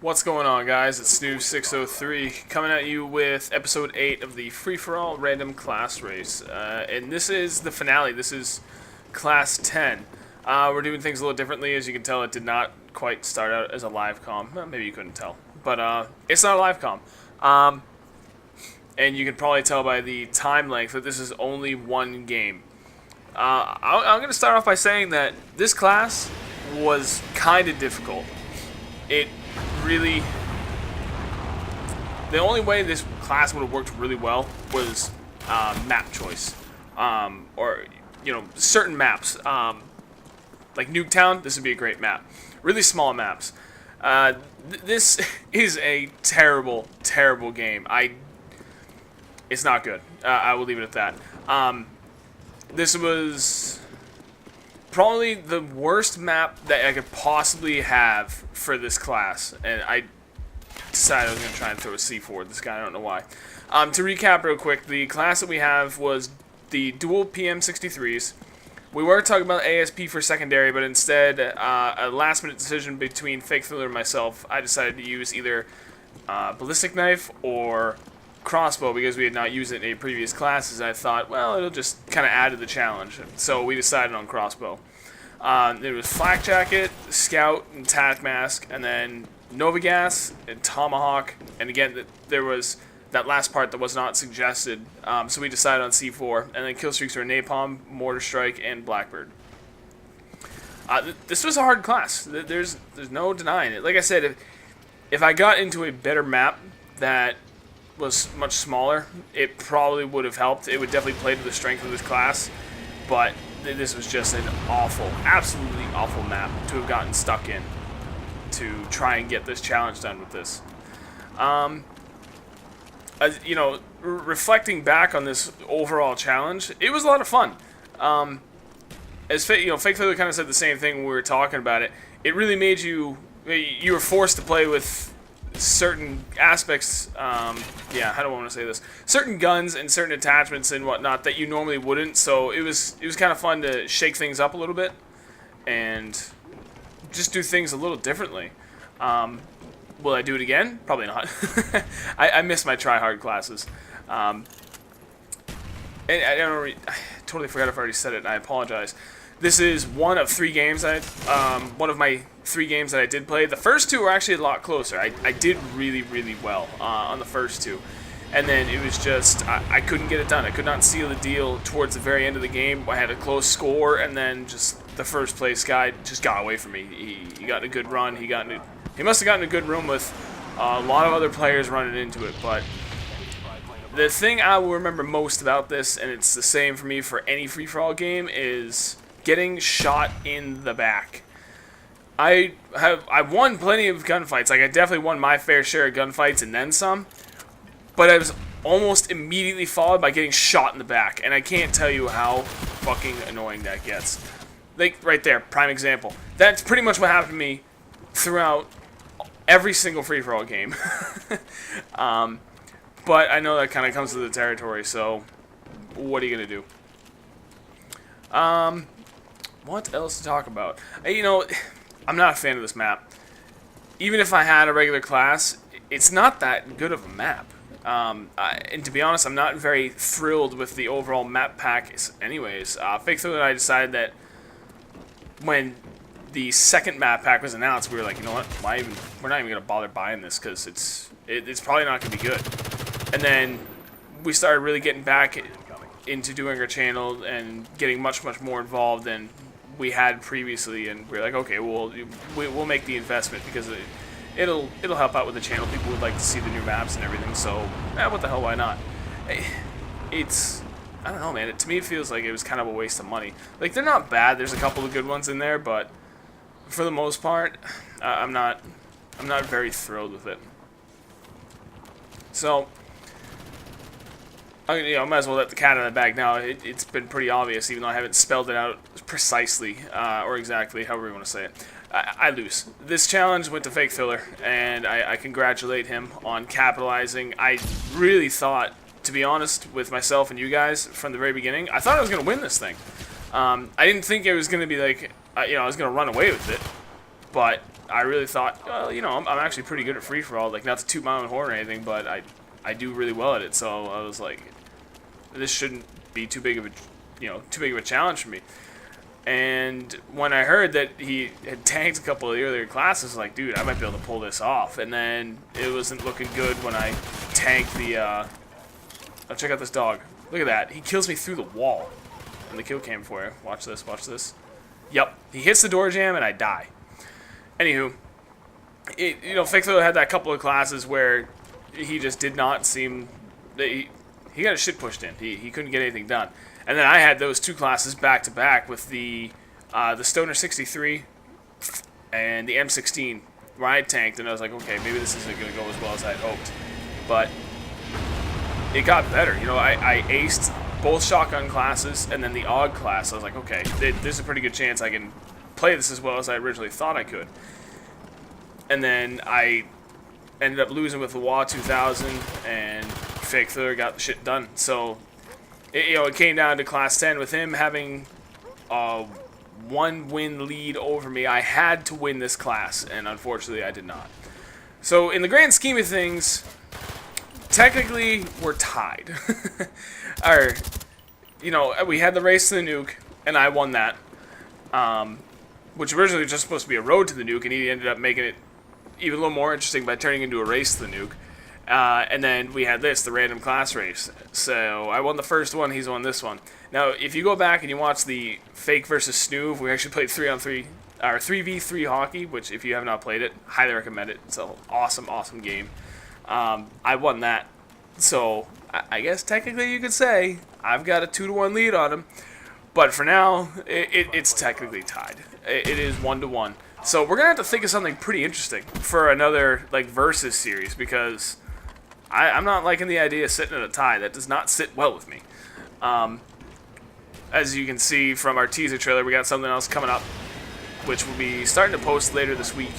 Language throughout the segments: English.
What's going on, guys? It's snoov603 coming at you with episode 8 of the free-for-all random class race. And this is the finale. This is class 10. We're doing things a little differently. As you can tell, it did not quite start out as a live comm. Well, maybe you couldn't tell. But it's not a live comm. And you can probably tell by the time length that this is only one game. I'm going to start off by saying that this class was kind of difficult. It really, the only way this class would have worked really well was map choice, or certain maps, like Nuketown. This would be a great map. Really small maps. This is a terrible game. It's not good. I will leave it at that. This was probably the worst map that I could possibly have for this class, and I decided I was going to try and throw a C4 at this guy. I don't know why. To recap real quick, the class that we have was the dual PM63s. We were talking about ASP for secondary, but instead, a last-minute decision between Fake Thriller and myself, I decided to use either ballistic knife or crossbow because we had not used it in any previous classes. I thought, well, it'll just kind of add to the challenge. So we decided on crossbow. There was flak jacket, scout, and tac mask, and then Nova gas and tomahawk. And again, there was that last part that was not suggested. So we decided on C4, and then kill streaks were napalm, mortar strike, and blackbird. This was a hard class. There's no denying it. Like I said, if I got into a better map that was much smaller, it probably would have helped. It would definitely play to the strength of this class, but this was just an awful, absolutely awful map to have gotten stuck in to try and get this challenge done with this. Reflecting back on this overall challenge, it was a lot of fun. Fake Thriller kind of said the same thing when we were talking about it. It really made you were forced to play with certain aspects, how do I want to say this? Certain guns and certain attachments and whatnot that you normally wouldn't. So it was kind of fun to shake things up a little bit and just do things a little differently. Will I do it again? Probably not. I miss my try-hard classes. And I totally forgot if I already said it, and I apologize. This is one of 3 games one of my 3 games that I did play. The first 2 were actually a lot closer. I did really well on the first 2. And then it was just, I couldn't get it done. I could not seal the deal towards the very end of the game. I had a close score, and then just the first place guy just got away from me. He got in a good run. He must have gotten a good room with a lot of other players running into it. But the thing I will remember most about this, and it's the same for me for any free-for-all game, is getting shot in the back. I won plenty of gunfights. Like, I definitely won my fair share of gunfights and then some. But I was almost immediately followed by getting shot in the back. And I can't tell you how fucking annoying that gets. Like, right there, prime example. That's pretty much what happened to me throughout every single free-for-all game. But I know that kind of comes with the territory, so what are you going to do? What else to talk about? I'm not a fan of this map. Even if I had a regular class, it's not that good of a map. And to be honest, I'm not very thrilled with the overall map pack anyways. Fake Thriller and I decided that when the second map pack was announced, we were like, you know what, we're not even going to bother buying this because it's probably not going to be good. And then we started really getting back into doing our channel and getting much more involved than we had previously, and we're like, okay, we'll make the investment because it'll help out with the channel. People would like to see the new maps and everything, so what the hell, why not? I don't know, man. To me, it feels like it was kind of a waste of money. Like, they're not bad. There's a couple of good ones in there, but for the most part, I'm not very thrilled with it. So, I might as well let the cat out of the bag now. It's been pretty obvious, even though I haven't spelled it out precisely, or exactly, however you want to say it. I lose. This challenge went to Fake Thriller, and I congratulate him on capitalizing. I really thought, to be honest with myself and you guys, from the very beginning, I thought I was going to win this thing. I didn't think it was going to be like, I was going to run away with it, but I really thought, well, you know, I'm actually pretty good at free-for-all. Like, not to toot my own horn or anything, but I do really well at it. So I was like, this shouldn't be too big of a, you know, too big of a challenge for me. And when I heard that he had tanked a couple of the earlier classes, like, dude, I might be able to pull this off. And then it wasn't looking good when I tanked the, oh, check out this dog. Look at that. He kills me through the wall. And the kill cam for you. Watch this, watch this. Yep. He hits the door jam and I die. Anywho, you know, Fixler had that couple of classes where he just did not seem, he got his shit pushed in. He couldn't get anything done. And then I had those two classes back to back with the Stoner 63 and the M16, where I tanked, and I was like, okay, maybe this isn't going to go as well as I had hoped. But it got better. You know, I aced both shotgun classes, and then the AUG class. I was like, okay, there's a pretty good chance I can play this as well as I originally thought I could. And then I ended up losing with the WA 2000, and Fixler got the shit done. So it came down to class 10 with him having a 1-win lead over me. I had to win this class, and unfortunately I did not. So in the grand scheme of things, technically we're tied. You know, we had the race to the nuke, and I won that. Which originally was just supposed to be a road to the nuke, and he ended up making it even a little more interesting by turning into a race to the nuke. And then we had this, the random class race. So I won the first one, he's won this one. Now, if you go back and you watch the Fake versus Snoov, we actually played 3-on-3, or 3v3 hockey, which if you have not played it, highly recommend it. It's an awesome, awesome game. I won that. So I guess technically you could say I've got a 2-to-1 lead on him. But for now, it's technically tied. It is 1-to-1. So we're going to have to think of something pretty interesting for another like versus series, because I'm not liking the idea of sitting at a tie. That does not sit well with me. As you can see from our teaser trailer, we got something else coming up, which we'll be starting to post later this week.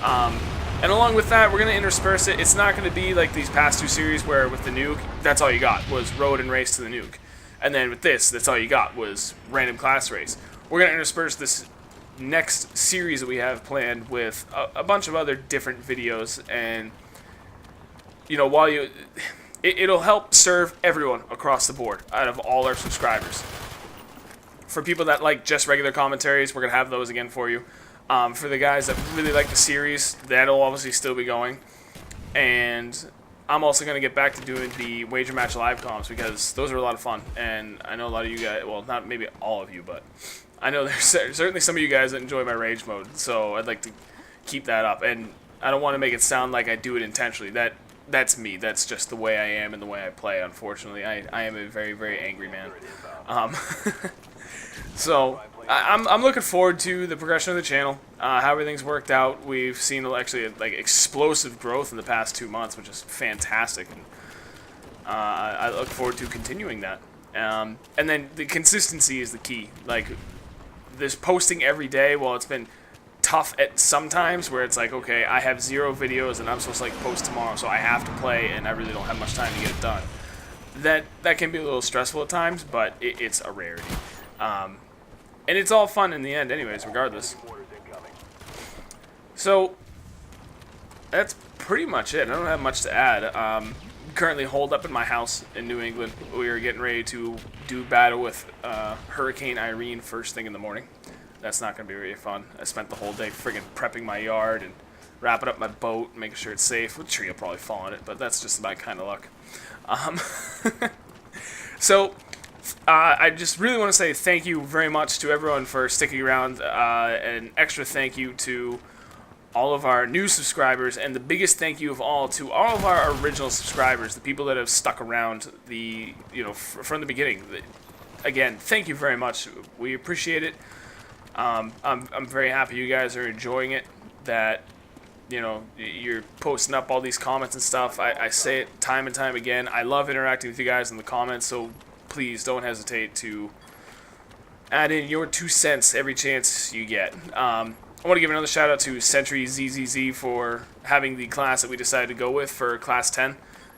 And along with that, we're going to intersperse it. It's not going to be like these past two series where with the nuke, that's all you got was road and race to the nuke. And then with this, that's all you got was random class race. We're going to intersperse this next series that we have planned with a bunch of other different videos, and you know, while it'll help serve everyone across the board out of all our subscribers. For people that like just regular commentaries, we're gonna have those again for you. For the guys that really like the series, that'll obviously still be going. And I'm also gonna get back to doing the Wager Match live comms, because those are a lot of fun, and I know a lot of you guys, well, not maybe all of you, but I know there's certainly some of you guys that enjoy my rage mode, so I'd like to keep that up. And I don't want to make it sound like I do it intentionally. That's me. That's just the way I am and the way I play, unfortunately. I am a very, very angry man. So I'm looking forward to the progression of the channel, how everything's worked out. We've seen actually like explosive growth in the past 2 months, which is fantastic. And I look forward to continuing that. And then the consistency is the key. Like, this posting every day, well, it's been tough at sometimes where it's like, okay, I have 0 videos and I'm supposed to like post tomorrow, so I have to play and I really don't have much time to get it done. That can be a little stressful at times, but it's a rarity. And it's all fun in the end anyways, regardless. So that's pretty much it. I don't have much to add. Currently holed up in my house in New England. We are getting ready to do battle with Hurricane Irene first thing in the morning. That's not going to be very fun. I spent the whole day friggin' prepping my yard and wrapping up my boat, making sure it's safe. The tree will probably fall on it, but that's just my kind of luck. So I just really want to say thank you very much to everyone for sticking around. An extra thank you to all of our new subscribers, and the biggest thank you of all to all of our original subscribers, the people that have stuck around from the beginning. Again, thank you very much. We appreciate it. I'm very happy you guys are enjoying it, that you're posting up all these comments and stuff. I say it time and time again. I love interacting with you guys in the comments, so please don't hesitate to add in your 2 cents every chance you get. I want to give another shout out to Sentry ZZZ for having the class that we decided to go with for class 10.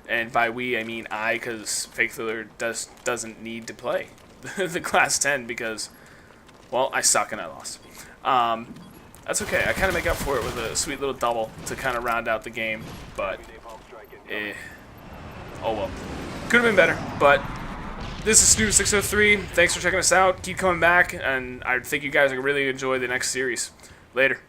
And by we, I mean I, because Fake Thriller doesn't need to play the class 10 because, well, I suck and I lost. That's okay. I kind of make up for it with a sweet little double to kind of round out the game, but oh well. Could have been better, but this is snoov603. Thanks for checking us out. Keep coming back, and I think you guys are really enjoy the next series. Later.